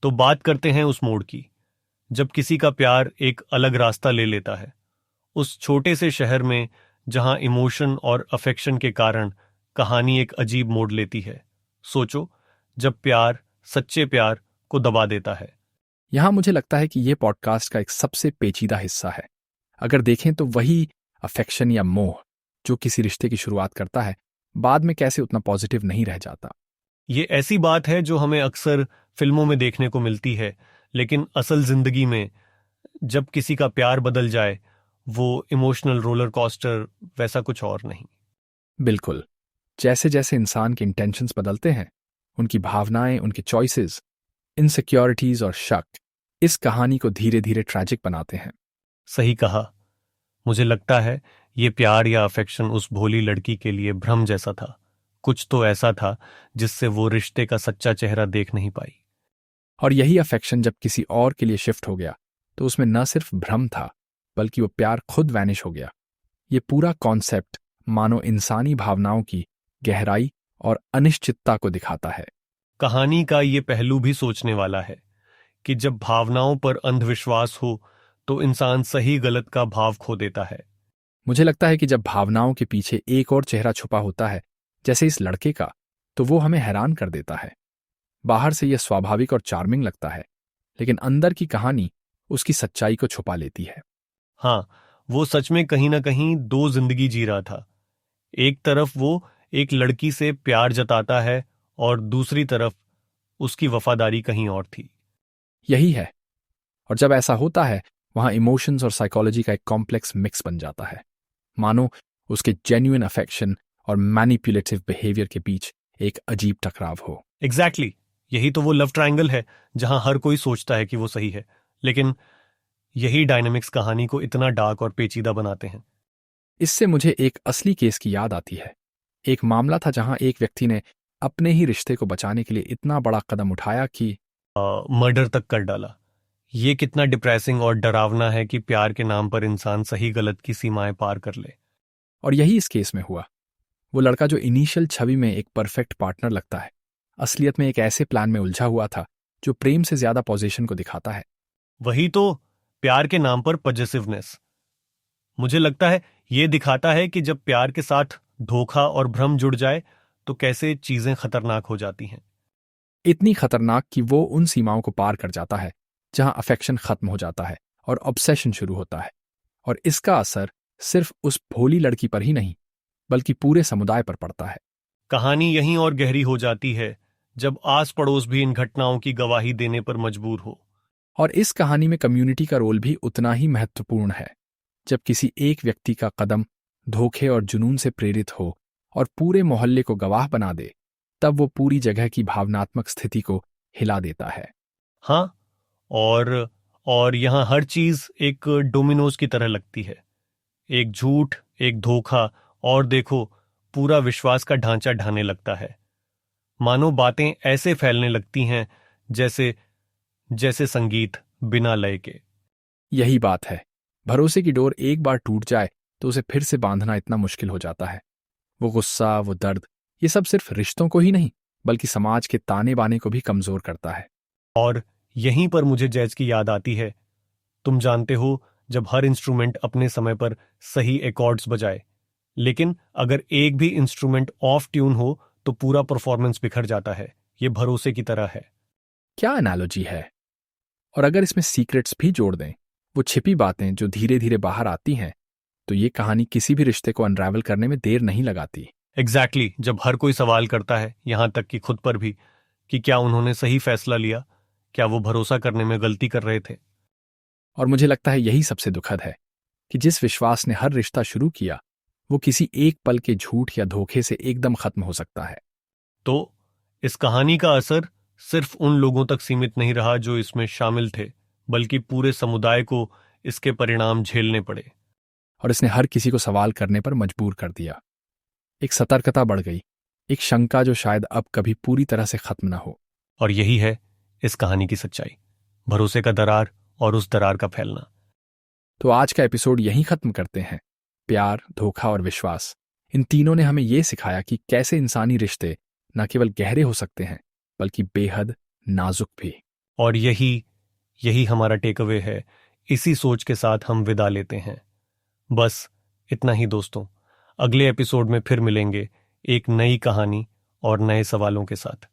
तो बात करते हैं उस मोड़ की, जब किसी का प्यार एक अलग रास्ता ले लेता है, उस छोटे से शहर में जहां इमोशन और अफेक्शन के कारण कहानी एक अजीब मोड़ लेती है। सोचो, जब प्यार सच्चे प्यार को दबा देता है। यहाँ मुझे लगता है कि ये पॉडकास्ट का एक सबसे पेचीदा हिस्सा है। अगर देखें तो वही अफेक्शन या मोह जो किसी रिश्ते की शुरुआत करता है, बाद में कैसे उतना पॉजिटिव नहीं रह जाता। ये ऐसी बात है जो हमें अक्सर फिल्मों में देखने को मिलती है, लेकिन असल जिंदगी में जब किसी का प्यार बदल जाए, वो इमोशनल रोलर कोस्टर वैसा कुछ और नहीं। बिल्कुल, जैसे जैसे इंसान के इंटेंशंस बदलते हैं, उनकी भावनाएं, उनके चॉइसेस, इनसिक्योरिटीज और शक इस कहानी को धीरे धीरे ट्रैजिक बनाते हैं। सही कहा। मुझे लगता है ये प्यार या अफेक्शन उस भोली लड़की के लिए भ्रम जैसा था। कुछ तो ऐसा था जिससे वो रिश्ते का सच्चा चेहरा देख नहीं पाई। और यही अफेक्शन जब किसी और के लिए शिफ्ट हो गया, तो उसमें न सिर्फ भ्रम था, बल्कि वो प्यार खुद वैनिश हो गया। ये पूरा कॉन्सेप्ट मानो इंसानी भावनाओं की गहराई और अनिश्चितता को दिखाता है। कहानी का ये पहलू भी सोचने वाला है कि जब भावनाओं पर अंधविश्वास हो तो इंसान सही गलत का भाव खो देता है। मुझे लगता है कि जब भावनाओं के पीछे एक और चेहरा छुपा होता है, जैसे इस लड़के का, तो वो हमें हैरान कर देता है। बाहर से यह स्वाभाविक और चार्मिंग लगता है, लेकिन अंदर की कहानी उसकी सच्चाई को छुपा लेती है। हाँ, वो सच में कहीं ना कहीं दो जिंदगी जी रहा था। एक तरफ वो एक लड़की से प्यार जताता है और दूसरी तरफ उसकी वफादारी कहीं और थी। यही है, और जब ऐसा होता है, वहां इमोशंस और साइकोलॉजी का एक कॉम्प्लेक्स मिक्स बन जाता है। मानो उसके जेन्युइन अफेक्शन और मैनिपुलेटिव बिहेवियर के बीच एक अजीब टकराव हो। एग्जैक्टली। यही तो वो लव ट्रायंगल है जहां हर कोई सोचता है कि वो सही है, लेकिन यही डायनामिक्स कहानी को इतना डार्क और पेचीदा बनाते हैं। इससे मुझे एक असली केस की याद आती है। एक मामला था जहां एक व्यक्ति ने अपने ही रिश्ते को बचाने के लिए इतना बड़ा कदम उठाया कि मर्डर तक कर डाला। ये कितना डिप्रेसिंग और डरावना है कि प्यार के नाम पर इंसान सही गलत की सीमाएं पार कर ले। और यही इस केस में हुआ। वो लड़का जो इनिशियल छवि में एक परफेक्ट पार्टनर लगता है, असलियत में एक ऐसे प्लान में उलझा हुआ था जो प्रेम से ज्यादा पोजीशन को दिखाता है। वही तो, प्यार के नाम पर पजेसिवनेस। मुझे लगता है ये दिखाता है कि जब प्यार के साथ धोखा और भ्रम जुड़ जाए तो कैसे चीजें खतरनाक हो जाती हैं। इतनी खतरनाक कि वो उन सीमाओं को पार कर जाता है जहां अफेक्शन खत्म हो जाता है और ऑब्सेशन शुरू होता है। और इसका असर सिर्फ उस भोली लड़की पर ही नहीं, बल्कि पूरे समुदाय पर पड़ता है। कहानी यहीं और गहरी हो जाती है जब आस पड़ोस भी इन घटनाओं की गवाही देने पर मजबूर हो। और इस कहानी में कम्युनिटी का रोल भी उतना ही महत्वपूर्ण है। जब किसी एक व्यक्ति का कदम धोखे और जुनून से प्रेरित हो और पूरे मोहल्ले को गवाह बना दे, तब वो पूरी जगह की भावनात्मक स्थिति को हिला देता है। हाँ, और यहाँ हर चीज एक डोमिनोज की तरह लगती है। एक झूठ, एक धोखा, और देखो पूरा विश्वास का ढांचा ढाने लगता है। मानो बातें ऐसे फैलने लगती हैं जैसे जैसे संगीत बिना लय के। यही बात है, भरोसे की डोर एक बार टूट जाए तो उसे फिर से बांधना इतना मुश्किल हो जाता है। वो गुस्सा, वो दर्द, ये सब सिर्फ रिश्तों को ही नहीं, बल्कि समाज के ताने बाने को भी कमजोर करता है। और यहीं पर मुझे जैज की याद आती है। तुम जानते हो, जब हर इंस्ट्रूमेंट अपने समय पर सही एकॉर्ड्स बजाए, लेकिन अगर एक भी इंस्ट्रूमेंट ऑफ ट्यून हो तो पूरा परफॉर्मेंस बिखर जाता है। ये भरोसे की तरह है। क्या एनालॉजी है। और अगर इसमें सीक्रेट्स भी जोड़ दें, वो छिपी बातें जो धीरे धीरे बाहर आती हैं, तो ये कहानी किसी भी रिश्ते को अनरावल करने में देर नहीं लगाती। एग्जैक्टली। जब हर कोई सवाल करता है, यहां तक कि खुद पर भी, कि क्या उन्होंने सही फैसला लिया, क्या वो भरोसा करने में गलती कर रहे थे। और मुझे लगता है यही सबसे दुखद है कि जिस विश्वास ने हर रिश्ता शुरू किया, वो किसी एक पल के झूठ या धोखे से एकदम खत्म हो सकता है। तो इस कहानी का असर सिर्फ उन लोगों तक सीमित नहीं रहा जो इसमें शामिल थे, बल्कि पूरे समुदाय को इसके परिणाम झेलने पड़े। और इसने हर किसी को सवाल करने पर मजबूर कर दिया। एक सतर्कता बढ़ गई, एक शंका जो शायद अब कभी पूरी तरह से खत्म ना हो। और यही है इस कहानी की सच्चाई, भरोसे का दरार और उस दरार का फैलना। तो आज का एपिसोड यहीं खत्म करते हैं। प्यार, धोखा और विश्वास, इन तीनों ने हमें यह सिखाया कि कैसे इंसानी रिश्ते न केवल गहरे हो सकते हैं, बल्कि बेहद नाजुक भी। और यही यही हमारा टेक अवे है। इसी सोच के साथ हम विदा लेते हैं। बस इतना ही दोस्तों। अगले एपिसोड में फिर मिलेंगे एक नई कहानी और नए सवालों के साथ।